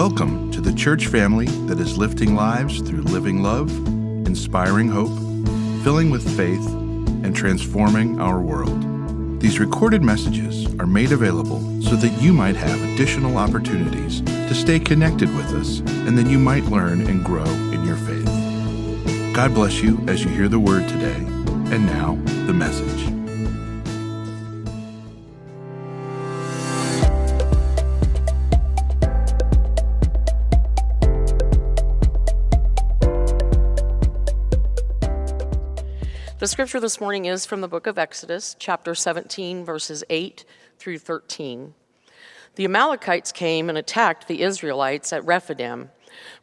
Welcome to the church family that is lifting lives through living love, inspiring hope, filling with faith, and transforming our world. These recorded messages are made available so that you might have additional opportunities to stay connected with us and that you might learn and grow in your faith. God bless you as you hear the word today. And now, the message. The scripture this morning is from the book of Exodus, chapter 17, verses 8 through 13. The Amalekites came and attacked the Israelites at Rephidim.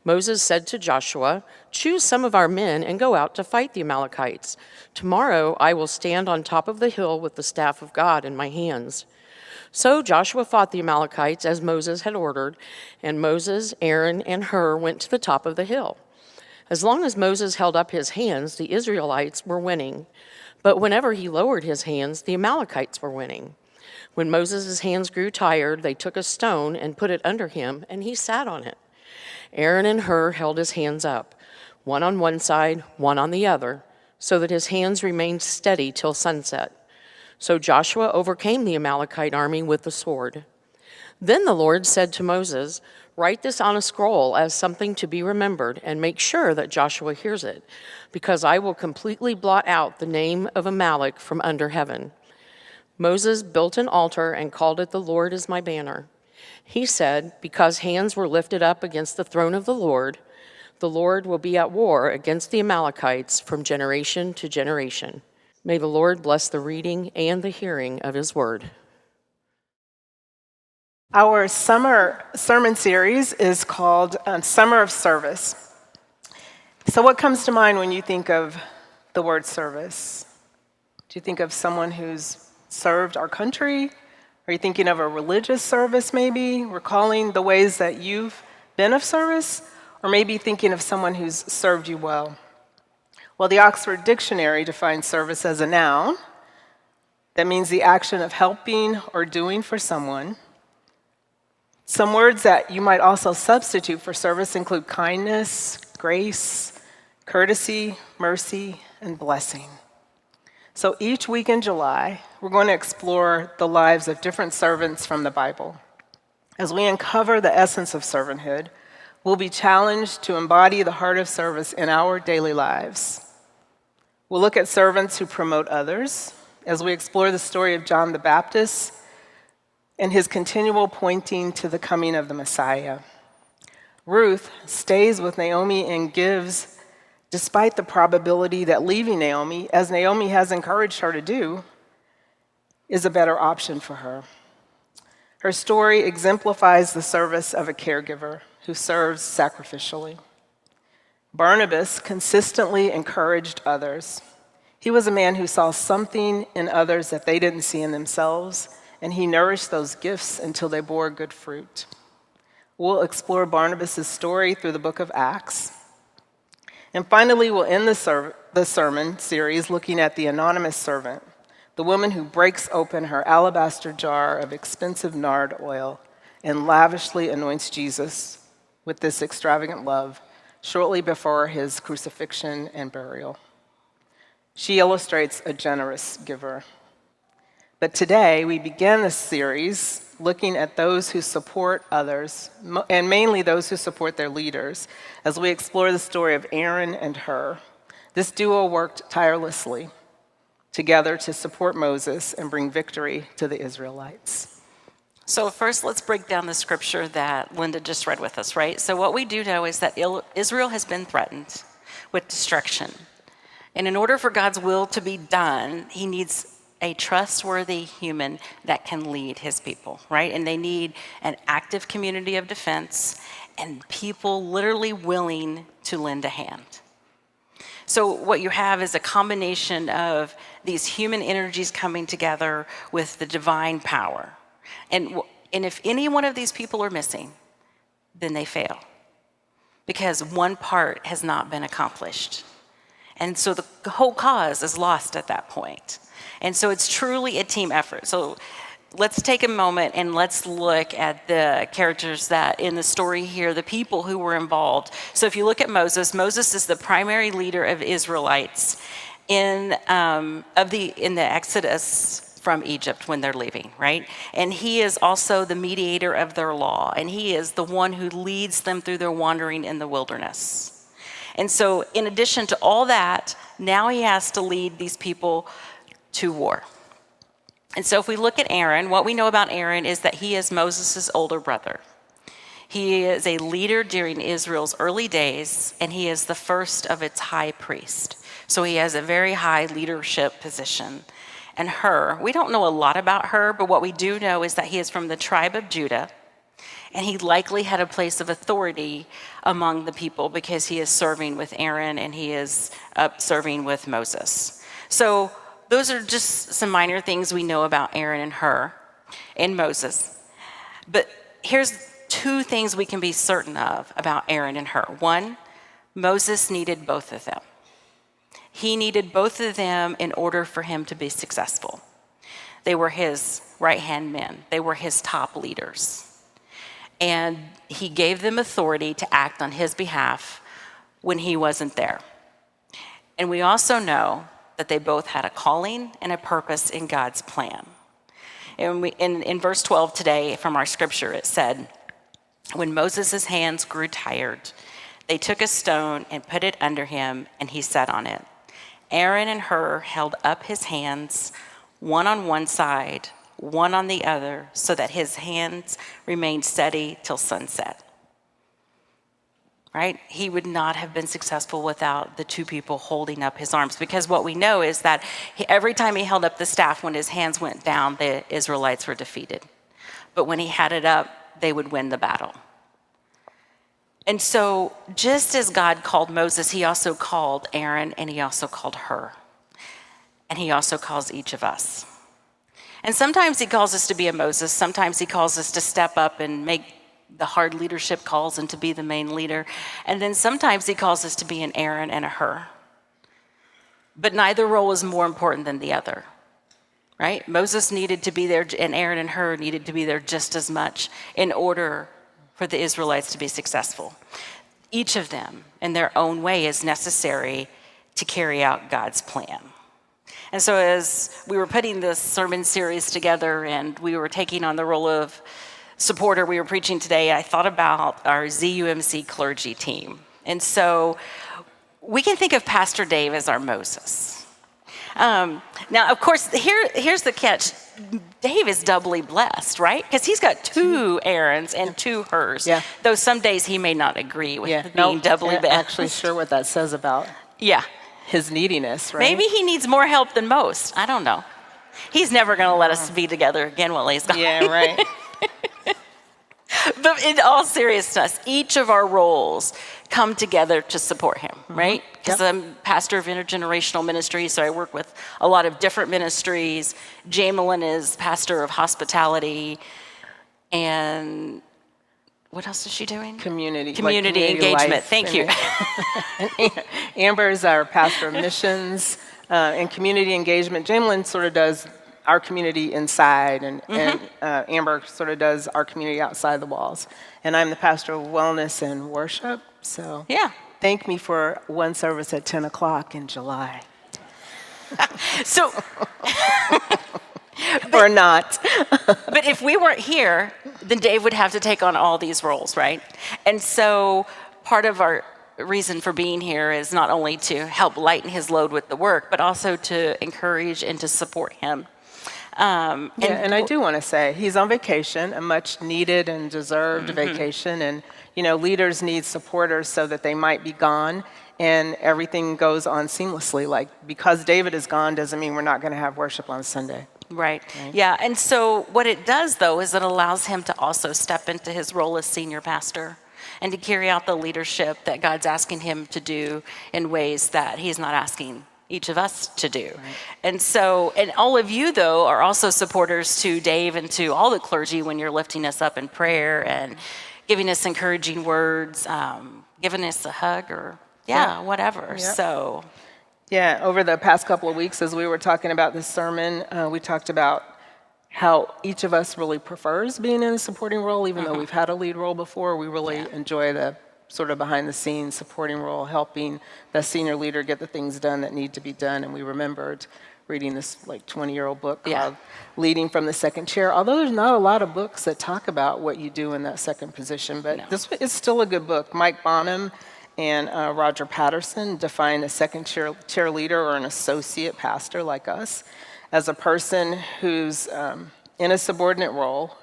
Moses said to Joshua, "Choose some of our men and go out to fight the Amalekites. Tomorrow I will stand on top of the hill with the staff of God in my hands." So Joshua fought the Amalekites as Moses had ordered, and Moses, Aaron, and Hur went to the top of the hill. As long as Moses held up his hands, the Israelites were winning. But whenever he lowered his hands, the Amalekites were winning. When Moses' hands grew tired, they took a stone and put it under him, and he sat on it. Aaron and Hur held his hands up, one on one side, one on the other, so that his hands remained steady till sunset. So Joshua overcame the Amalekite army with the sword. Then the Lord said to Moses, "Write this on a scroll as something to be remembered, and make sure that Joshua hears it, because I will completely blot out the name of Amalek from under heaven." Moses built an altar and called it "The Lord is my banner." He said, "Because hands were lifted up against the throne of the Lord will be at war against the Amalekites from generation to generation." May the Lord bless the reading and the hearing of his word. Our summer sermon series is called Summer of Service. So what comes to mind when you think of the word service? Do you think of someone who's served our country? Are you thinking of a religious service maybe, recalling the ways that you've been of service? Or maybe thinking of someone who's served you well? Well, the Oxford Dictionary defines service as a noun. That means the action of helping or doing for someone. Some words that you might also substitute for service include kindness, grace, courtesy, mercy, and blessing. So each week in July, we're going to explore the lives of different servants from the Bible. As we uncover the essence of servanthood, we'll be challenged to embody the heart of service in our daily lives. We'll look at servants who promote others as we explore the story of John the Baptist and his continual pointing to the coming of the Messiah. Ruth stays with Naomi and gives, despite the probability that leaving Naomi, as Naomi has encouraged her to do, is a better option for her. Her story exemplifies the service of a caregiver who serves sacrificially. Barnabas consistently encouraged others. He was a man who saw something in others that they didn't see in themselves, and he nourished those gifts until they bore good fruit. We'll explore Barnabas' story through the book of Acts. And finally, we'll end the sermon series looking at the anonymous servant, the woman who breaks open her alabaster jar of expensive nard oil and lavishly anoints Jesus with this extravagant love shortly before his crucifixion and burial. She illustrates a generous giver. But today, we begin this series looking at those who support others, and mainly those who support their leaders, as we explore the story of Aaron and Hur. This duo worked tirelessly together to support Moses and bring victory to the Israelites. So first, let's break down the scripture that Linda just read with us, right? So what we do know is that Israel has been threatened with destruction. And in order for God's will to be done, he needs a trustworthy human that can lead his people, right? And they need an active community of defense and people literally willing to lend a hand. So what you have is a combination of these human energies coming together with the divine power. And if any one of these people are missing, then they fail, because one part has not been accomplished. And so the whole cause is lost at that point. And so it's truly a team effort. So let's take a moment and let's look at the characters that in the story here, the people who were involved. So if you look at Moses, Moses is the primary leader of Israelites in the Exodus from Egypt when they're leaving, right? And he is also the mediator of their law, and he is the one who leads them through their wandering in the wilderness. And so in addition to all that, now he has to lead these people to war. And so if we look at Aaron, what we know about Aaron is that he is Moses' older brother. He is a leader during Israel's early days, and he is the first of its high priest. So he has a very high leadership position. And we don't know a lot about her, but what we do know is that he is from the tribe of Judah, and he likely had a place of authority among the people because he is serving with Aaron and he is serving with Moses. So those are just some minor things we know about Aaron and Moses. But here's 2 things we can be certain of about Aaron and her. 1, Moses needed both of them. He needed both of them in order for him to be successful. They were his right-hand men. They were his top leaders. And he gave them authority to act on his behalf when he wasn't there. And we also know that they both had a calling and a purpose in God's plan. And in verse 12 today from our scripture, it said, when Moses' hands grew tired, they took a stone and put it under him, and he sat on it. Aaron and Hur held up his hands, one on one side, one on the other, so that his hands remained steady till sunset. Right? He would not have been successful without the 2 people holding up his arms, because what we know is that every time he held up the staff, when his hands went down, the Israelites were defeated. But when he had it up, they would win the battle. And so just as God called Moses, he also called Aaron, and he also called Hur. And he also calls each of us. And sometimes he calls us to be a Moses. Sometimes he calls us to step up and make the hard leadership calls and to be the main leader. And then sometimes he calls us to be an Aaron and a Hur. But neither role is more important than the other, right? Moses needed to be there, and Aaron and Hur needed to be there just as much in order for the Israelites to be successful. Each of them, in their own way, is necessary to carry out God's plan. And so as we were putting this sermon series together and we were taking on the role of supporter, we were preaching today, I thought about our ZUMC clergy team. And so we can think of Pastor Dave as our Moses. Now, of course, here's the catch. Dave is doubly blessed, right? Because he's got 2 Aarons and 2 Hurs. Yeah. Though some days he may not agree with being doubly blessed. Actually sure what that says about his neediness, right? Maybe he needs more help than most. I don't know. He's never going to let us be together again while he's gone. Yeah, right. But in all seriousness, each of our roles come together to support him, right? Because I'm pastor of intergenerational ministry, so I work with a lot of different ministries. Jamelyn is pastor of hospitality, and what else is she doing? Community engagement. life. Thank you. Amber is our pastor of missions and community engagement. Jamelyn sort of does our community inside, and Amber sort of does our community outside the walls. And I'm the pastor of wellness and worship. So thank me for one service at 10 o'clock in July. So, or not. But if we weren't here, then Dave would have to take on all these roles, right? And so part of our reason for being here is not only to help lighten his load with the work, but also to encourage and to support him. And I do want to say he's on vacation, a much needed and deserved vacation. And, leaders need supporters so that they might be gone and everything goes on seamlessly. Like, because David is gone doesn't mean we're not going to have worship on Sunday. Right. Yeah. And so what it does, though, is it allows him to also step into his role as senior pastor and to carry out the leadership that God's asking him to do in ways that he's not asking each of us to do. Right. And so, and all of you, though, are also supporters to Dave and to all the clergy when you're lifting us up in prayer and giving us encouraging words, giving us a hug or, whatever. Yep. So. Yeah, over the past couple of weeks, as we were talking about this sermon, we talked about how each of us really prefers being in a supporting role, even though we've had a lead role before. We really enjoy the sort of behind the scenes supporting role, helping the senior leader get the things done that need to be done. And we remembered reading this like 20-year-old book called Leading from the Second Chair. Although there's not a lot of books that talk about what you do in that second position, but this is still a good book. Mike Bonham and Roger Patterson define a second chair leader or an associate pastor like us as a person who's in a subordinate role,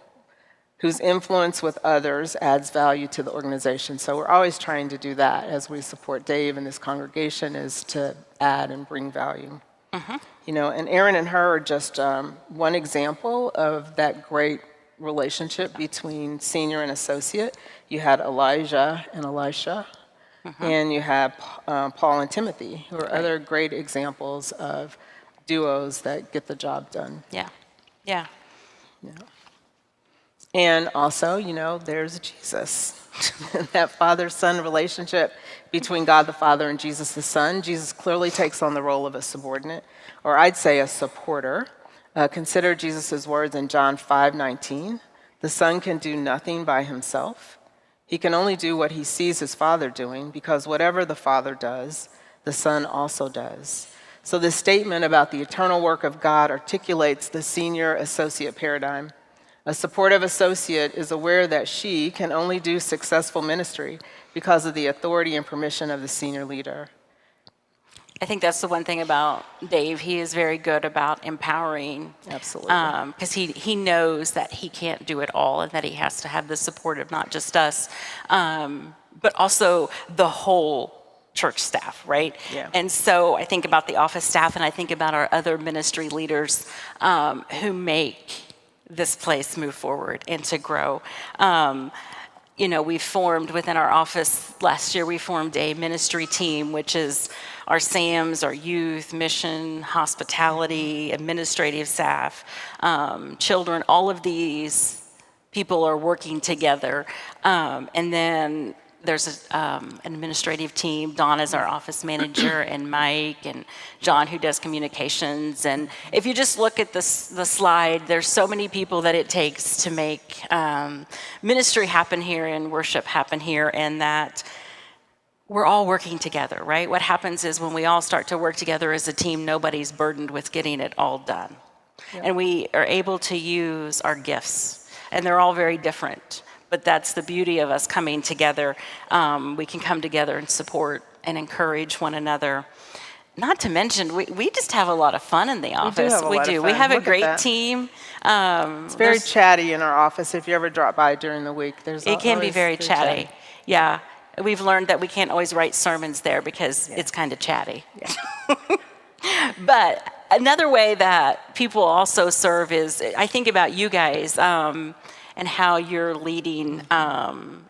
whose influence with others adds value to the organization. So we're always trying to do that as we support Dave and this congregation, is to add and bring value. You know, and Aaron and her are just one example of that great relationship between senior and associate. You had Elijah and Elisha, and you have Paul and Timothy, who are other great examples of duos that get the job done. Yeah. And also, you know, there's Jesus. That father-son relationship between God the Father and Jesus the Son. Jesus clearly takes on the role of a subordinate, or I'd say a supporter. Consider Jesus' words in John 5:19. The Son can do nothing by himself. He can only do what he sees his Father doing, because whatever the Father does, the Son also does. So this statement about the eternal work of God articulates the senior-associate paradigm. A supportive associate is aware that she can only do successful ministry because of the authority and permission of the senior leader. I think that's the one thing about Dave. He is very good about empowering. Absolutely. Because he knows that he can't do it all and that he has to have the support of not just us, but also the whole church staff, right? Yeah. And so I think about the office staff, and I think about our other ministry leaders who make this place move forward and to grow. You know, we formed within our office last year, we formed a ministry team, which is our SAMs, our youth, mission, hospitality, administrative staff, children. All of people are working together. And then there's an administrative team. Dawn is our office manager, and Mike and John, who does communications. And if you just look at the slide, there's so many people that it takes to make ministry happen here and worship happen here, and that we're all working together, right? What happens is when we all start to work together as a team, nobody's burdened with getting it all done. Yeah. And we are able to use our gifts, and they're all very different. But that's the beauty of us coming together. We can come together and support and encourage one another. Not to mention, we just have a lot of fun in the office. We do. We have a great team. It's very chatty in our office. If you ever drop by during the week, it can be very chatty. Yeah. We've learned that we can't always write sermons there because it's kind of chatty. Yeah. But another way that people also serve is, I think about you guys, and how you're leading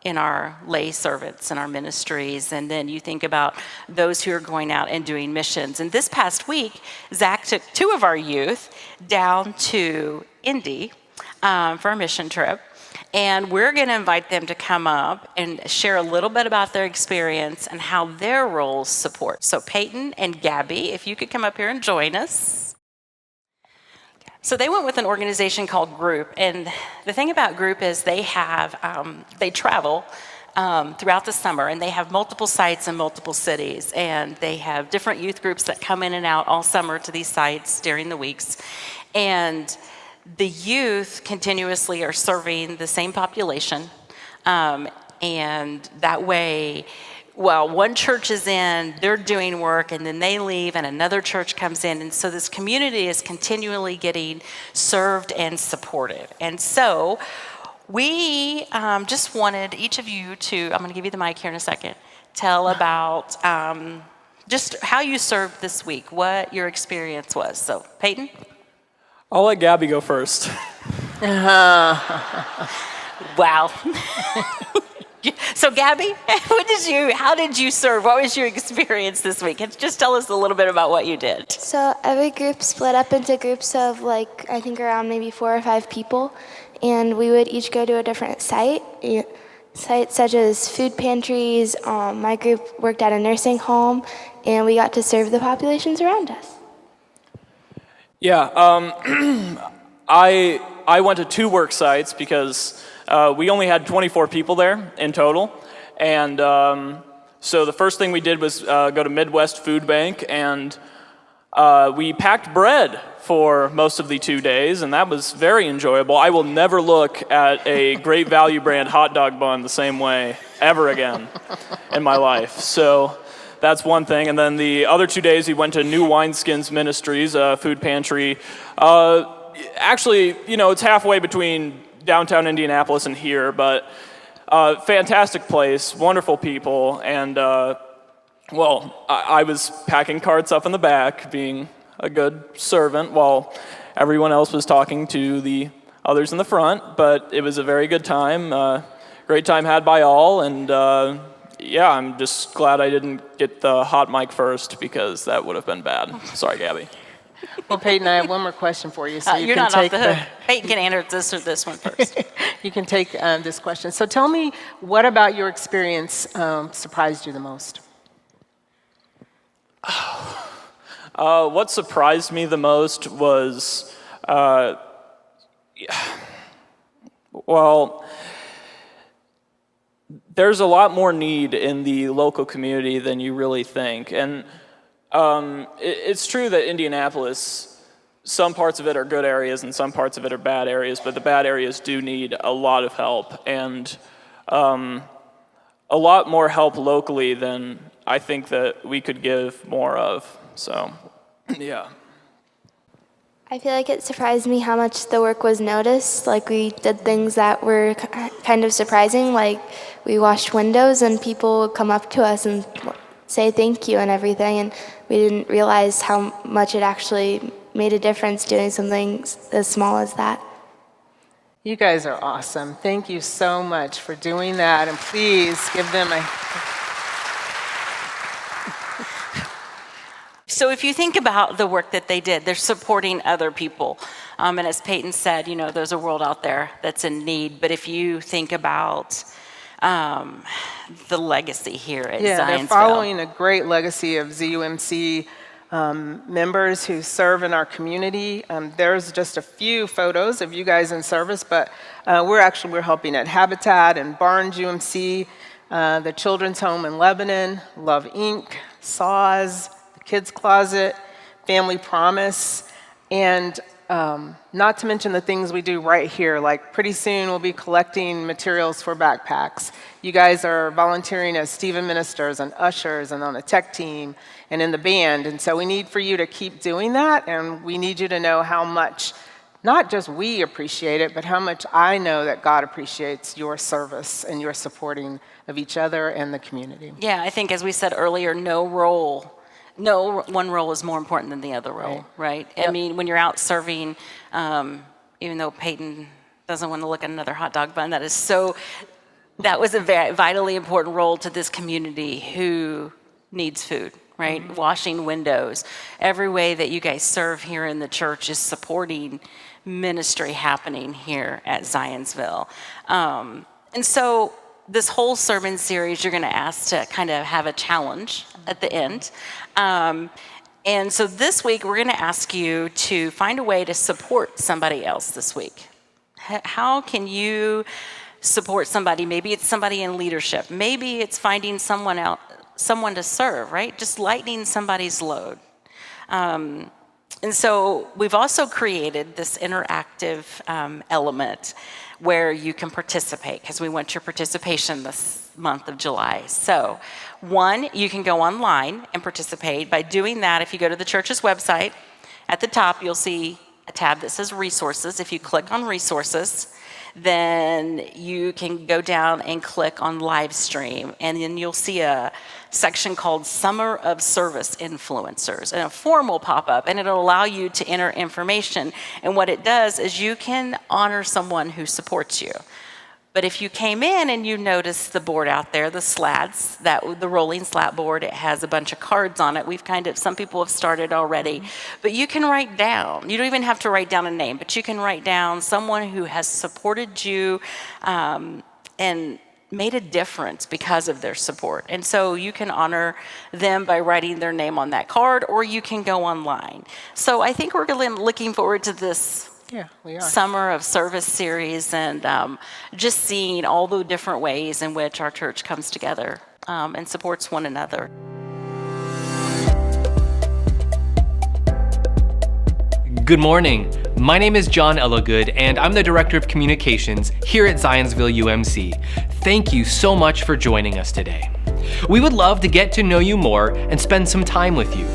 in our lay servants and our ministries. And then you think about those who are going out and doing missions. And this past week, Zach took 2 of our youth down to Indy for a mission trip. And we're going to invite them to come up and share a little bit about their experience and how their roles support. So Peyton and Gabby, if you could come up here and join us. So they went with an organization called Group, and the thing about Group is they travel throughout the summer, and they have multiple sites in multiple cities, and they have different youth groups that come in and out all summer to these sites during the weeks, and the youth continuously are serving the same population, and that way, well, one church is in, they're doing work, and then they leave, and another church comes in. And so this community is continually getting served and supported. And so we just wanted each of you to, I'm going to give you the mic here in a second, tell about just how you served this week, what your experience was. So, Peyton? I'll let Gabby go first. Wow. So Gabby, how did you serve? What was your experience this week? Just tell us a little bit about what you did. So every group split up into groups of I think around maybe 4 or 5 people, and we would each go to a different site. Sites such as food pantries. My group worked at a nursing home, and we got to serve the populations around us. Yeah, I I went to 2 work sites because we only had 24 people there in total. And so the first thing we did was go to Midwest Food Bank, and we packed bread for most of the 2 days, and that was very enjoyable. I will never look at a Great Value brand hot dog bun the same way ever again in my life. So that's one thing. And then the other 2 days, we went to New Wineskins Ministries, a food pantry. Actually, it's halfway between downtown Indianapolis and here, but fantastic place, wonderful people, and I was packing carts up in the back, being a good servant, while everyone else was talking to the others in the front, but it was a very good time, great time had by all, and I'm just glad I didn't get the hot mic first, because that would have been bad. Sorry, Gabby. Well, Peyton, I have one more question for you. So you're can not take off the hook. Peyton can answer this one first. You can take this question. So tell me, what about your experience surprised you the most? What surprised me the most was, there's a lot more need in the local community than you really think. And it's true that Indianapolis, some parts of it are good areas and some parts of it are bad areas, but the bad areas do need a lot of help, and a lot more help locally than I think that we could give more of. So, yeah. I feel like it surprised me how much the work was noticed. Like, we did things that were kind of surprising, like we washed windows and people would come up to us and say thank you and everything, and we didn't realize how much it actually made a difference doing something as small as that. You guys are awesome. Thank you so much for doing that, and please give them a... So if you think about the work that they did, they're supporting other people. And as Peyton said, there's a world out there that's in need. But if you think about the legacy here at Zionsville. They're following a great legacy of ZUMC members who serve in our community. There's just a few photos of you guys in service, but we're helping at Habitat and Barnes UMC, the Children's Home in Lebanon, Love Inc., Passsage, the Kids Closet, Family Promise, and not to mention the things we do right here. Like, pretty soon we'll be collecting materials for backpacks. You guys are volunteering as Stephen ministers and ushers and on the tech team and in the band. And so we need for you to keep doing that, and we need you to know how much, not just we appreciate it, but how much I know that God appreciates your service and your supporting of each other and the community. Yeah, I think as we said earlier, no one role is more important than the other role, right? Yep. I mean, when you're out serving, even though Peyton doesn't want to look at another hot dog bun, that was a very vitally important role to this community who needs food, right? Mm-hmm. Washing windows. Every way that you guys serve here in the church is supporting ministry happening here at Zionsville. And so this whole sermon series, you're going to ask to kind of have a challenge at the end. And so this week, we're going to ask you to find a way to support somebody else this week. How can you support somebody? Maybe it's somebody in leadership. Maybe it's finding someone to serve, right? Just lightening somebody's load. And so we've also created this interactive element where you can participate, because we want your participation this month of July. So, one, you can go online and participate. By doing that, if you go to the church's website, at the top you'll see a tab that says resources. If you click on resources, then you can go down and click on live stream, and then you'll see a section called Summer of Service Influencers, and a form will pop up, and it'll allow you to enter information. And what it does is you can honor someone who supports you. But if you came in and you noticed the board out there, the slats, the rolling slat board, it has a bunch of cards on it. Some people have started already, but you can write down. You don't even have to write down a name, but you can write down someone who has supported you and made a difference because of their support. And so you can honor them by writing their name on that card, or you can go online. So I think we're looking forward to this Yeah, we are. Summer of Service series, and just seeing all the different ways in which our church comes together and supports one another. Good morning. My name is John Ellagood, and I'm the Director of Communications here at Zionsville UMC. Thank you so much for joining us today. We would love to get to know you more and spend some time with you.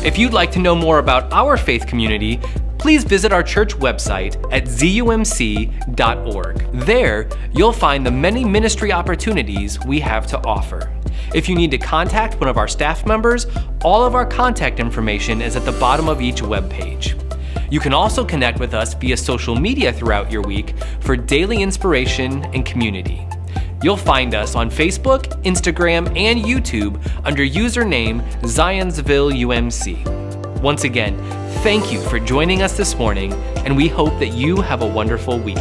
If you'd like to know more about our faith community, please visit our church website at zumc.org. There, you'll find the many ministry opportunities we have to offer. If you need to contact one of our staff members, all of our contact information is at the bottom of each web page. You can also connect with us via social media throughout your week for daily inspiration and community. You'll find us on Facebook, Instagram, and YouTube under username Zionsville UMC. Once again, thank you for joining us this morning, and we hope that you have a wonderful week.